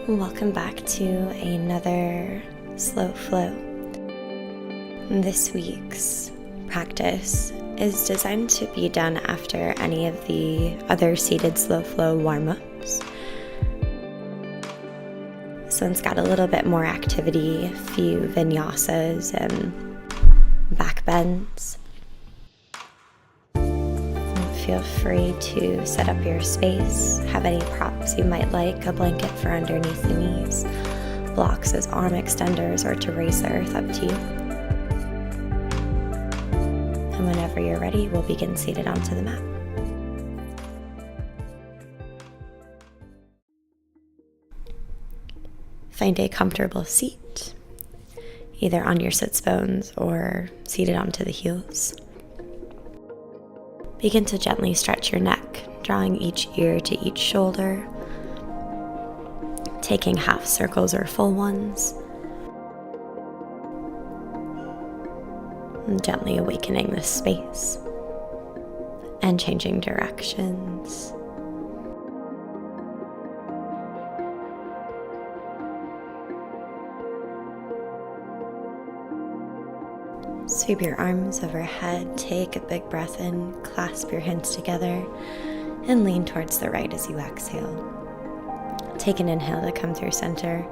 Welcome back to another slow flow. This week's practice is designed to be done after any of the other seated slow flow warm-ups. This one's got a little bit more activity, a few vinyasas and back bends. Feel free to set up your space, have any props you might like, a blanket for underneath the knees, blocks as arm extenders, or to raise the earth, up to you. And whenever you're ready, we'll begin seated onto the mat. Find a comfortable seat, either on your sits bones or seated onto the heels. Begin to gently stretch your neck, drawing each ear to each shoulder, taking half circles or full ones, and gently awakening the space and changing directions. Sweep your arms overhead, take a big breath in, clasp your hands together, and lean towards the right as you exhale. Take an inhale to come through center,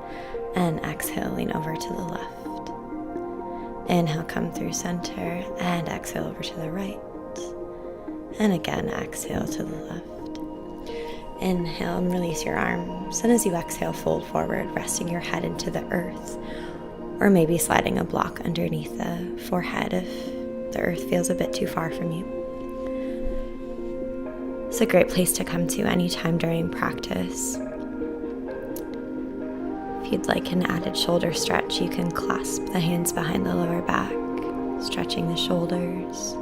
and exhale, lean over to the left. Inhale, come through center, and exhale over to the right. And again, exhale to the left. Inhale and release your arms, and as you exhale, fold forward, resting your head into the earth, or maybe sliding a block underneath the forehead if the earth feels a bit too far from you. It's a great place to come to anytime during practice. If you'd like an added shoulder stretch, you can clasp the hands behind the lower back, stretching the shoulders.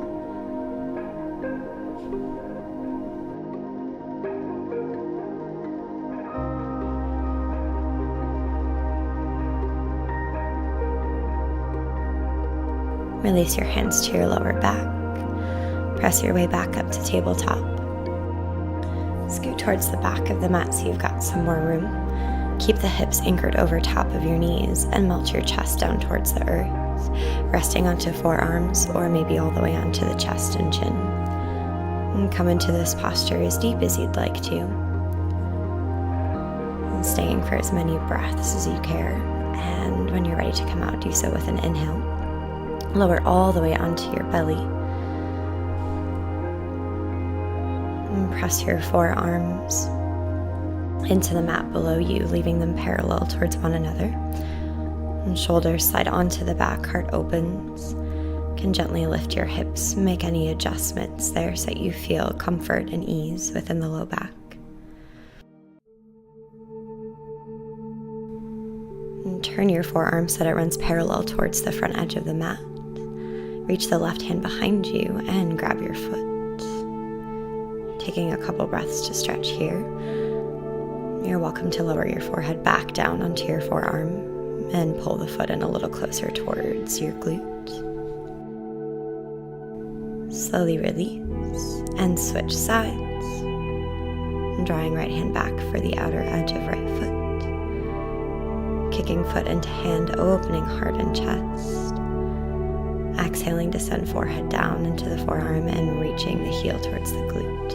Release your hands to your lower back. Press your way back up to tabletop. Scoot towards the back of the mat so you've got some more room. Keep the hips anchored over top of your knees and melt your chest down towards the earth, resting onto forearms or maybe all the way onto the chest and chin. And come into this posture as deep as you'd like to. And staying for as many breaths as you care. And when you're ready to come out, do so with an inhale. Lower all the way onto your belly. And press your forearms into the mat below you, leaving them parallel towards one another. And shoulders slide onto the back, heart opens. You can gently lift your hips, make any adjustments there so that you feel comfort and ease within the low back. And turn your forearm so that it runs parallel towards the front edge of the mat. Reach the left hand behind you and grab your foot. Taking a couple breaths to stretch here. You're welcome to lower your forehead back down onto your forearm and pull the foot in a little closer towards your glute. Slowly release and switch sides. Drawing right hand back for the outer edge of right foot. Kicking foot into hand, opening heart and chest. Exhaling to send forehead down into the forearm and reaching the heel towards the glute.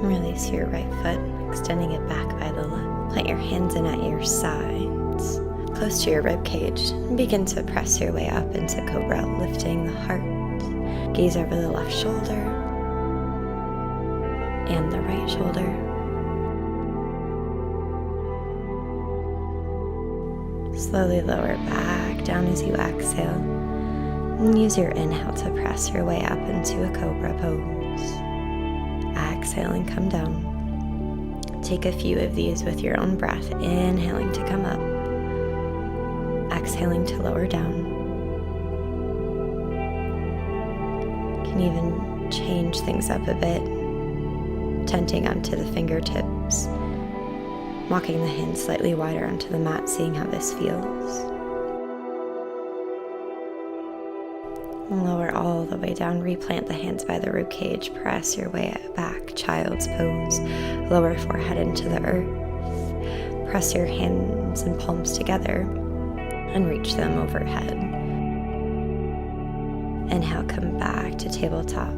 Release your right foot, extending it back by the left. Plant your hands in at your sides, close to your rib cage, and begin to press your way up into Cobra, lifting the heart. Gaze over the left shoulder and the right shoulder. Slowly lower back down as you exhale. And use your inhale to press your way up into a Cobra pose. Exhaling, come down. Take a few of these with your own breath, inhaling to come up, exhaling to lower down. Can even change things up a bit, tenting onto the fingertips, walking the hands slightly wider onto the mat, seeing how this feels. Lower all the way down, replant the hands by the ribcage, press your way back, child's pose. Lower forehead into the earth. Press your hands and palms together and reach them overhead. Inhale, come back to tabletop.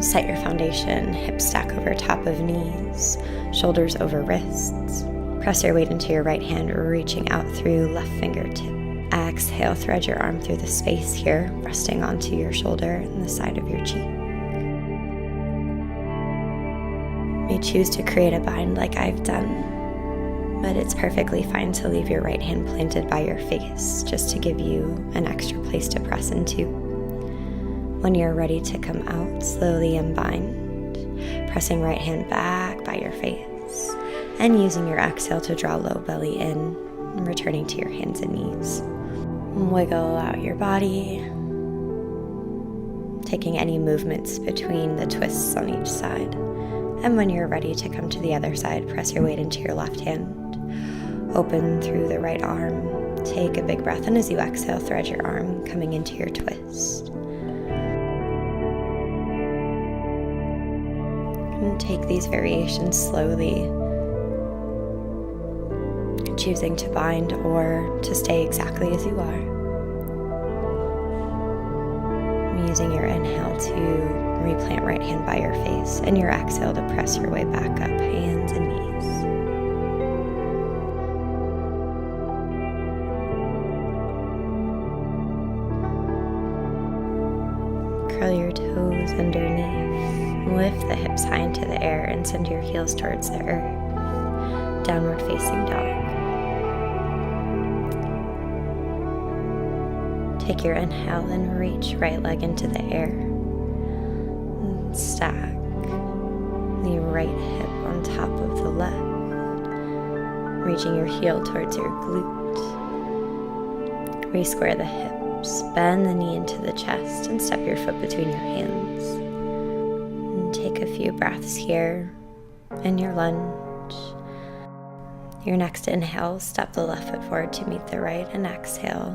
Set your foundation, hips stack over top of knees, shoulders over wrists. Press your weight into your right hand, reaching out through left fingertip. Exhale, thread your arm through the space here, resting onto your shoulder and the side of your cheek. You may choose to create a bind like I've done, but it's perfectly fine to leave your right hand planted by your face, just to give you an extra place to press into. When you're ready to come out, slowly unbind, pressing right hand back by your face, and using your exhale to draw low belly in, returning to your hands and knees. Wiggle out your body, taking any movements between the twists on each side. And when you're ready to come to the other side, press your weight into your left hand. Open through the right arm. Take a big breath, and as you exhale, thread your arm coming into your twist. And take these variations slowly, choosing to bind or to stay exactly as you are. Using your inhale to replant right hand by your face and your exhale to press your way back up, hands and knees. Curl your toes underneath. Lift the hips high into the air and send your heels towards the earth. Downward facing dog. Take your inhale and reach right leg into the air. And stack the right hip on top of the left, reaching your heel towards your glute. Re-square the hips, bend the knee into the chest, and step your foot between your hands. And take a few breaths here in your lunge. Your next inhale, step the left foot forward to meet the right, and exhale.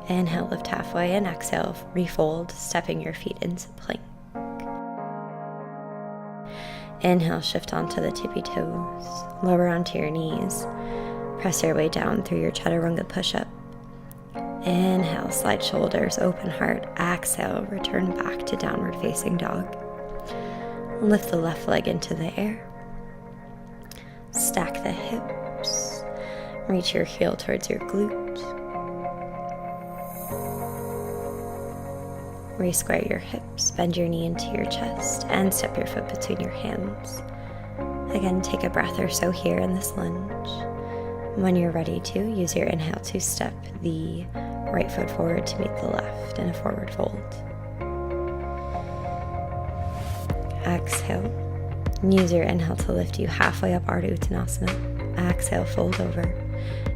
Inhale, lift halfway, and exhale, refold, stepping your feet into plank. Inhale, shift onto the tippy toes, lower onto your knees. Press your way down through your chaturanga push-up. Inhale, slide shoulders, open heart. Exhale, return back to downward facing dog. Lift the left leg into the air. Stack the hips. Reach your heel towards your glute. Re-square your hips, bend your knee into your chest, and step your foot between your hands. Again, take a breath or so here in this lunge. When you're ready to, use your inhale to step the right foot forward to meet the left in a forward fold. Exhale. Use your inhale to lift you halfway up Ardha Uttanasana. Exhale, fold over.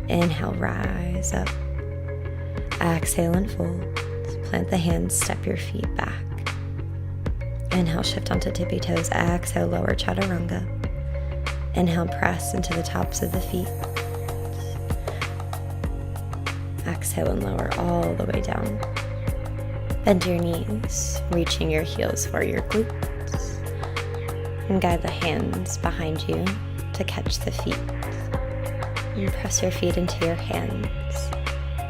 Inhale, rise up. Exhale and fold. Plant the hands, step your feet back. Inhale, shift onto tippy toes. Exhale, lower chaturanga. Inhale, press into the tops of the feet. Exhale and lower all the way down. Bend your knees, reaching your heels for your glutes. And guide the hands behind you to catch the feet. And press your feet into your hands.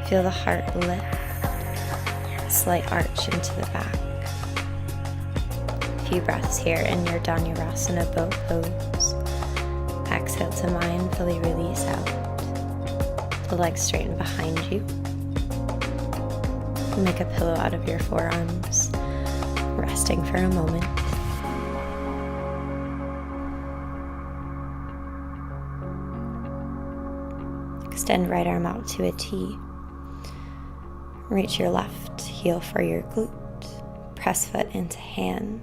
Feel the heart lift. Slight arch into the back. A few breaths here in your Dhanurasana bow pose. Exhale to mindfully release out. The legs straighten behind you. Make a pillow out of your forearms, resting for a moment. Extend right arm out to a T. Reach your left heel for your glute. Press foot into hand.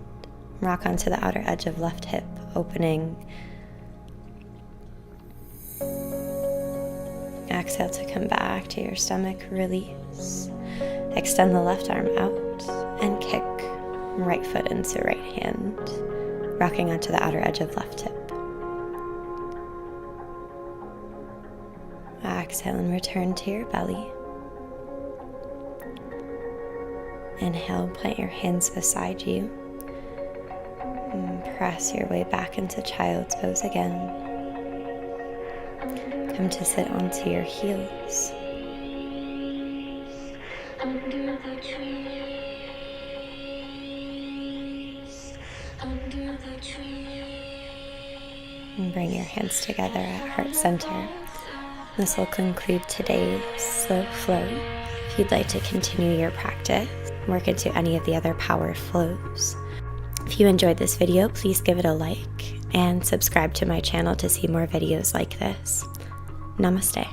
Rock onto the outer edge of left hip, opening. Exhale to come back to your stomach, release. Extend the left arm out and kick right foot into right hand, rocking onto the outer edge of left hip. Exhale and return to your belly. Inhale, plant your hands beside you. And press your way back into child's pose again. Come to sit onto your heels. Under the trees, under the trees. And bring your hands together at heart center. This will conclude today's slow flow. If you'd like to continue your practice, work into any of the other power flows. If you enjoyed this video, please give it a like and subscribe to my channel to see more videos like this. Namaste.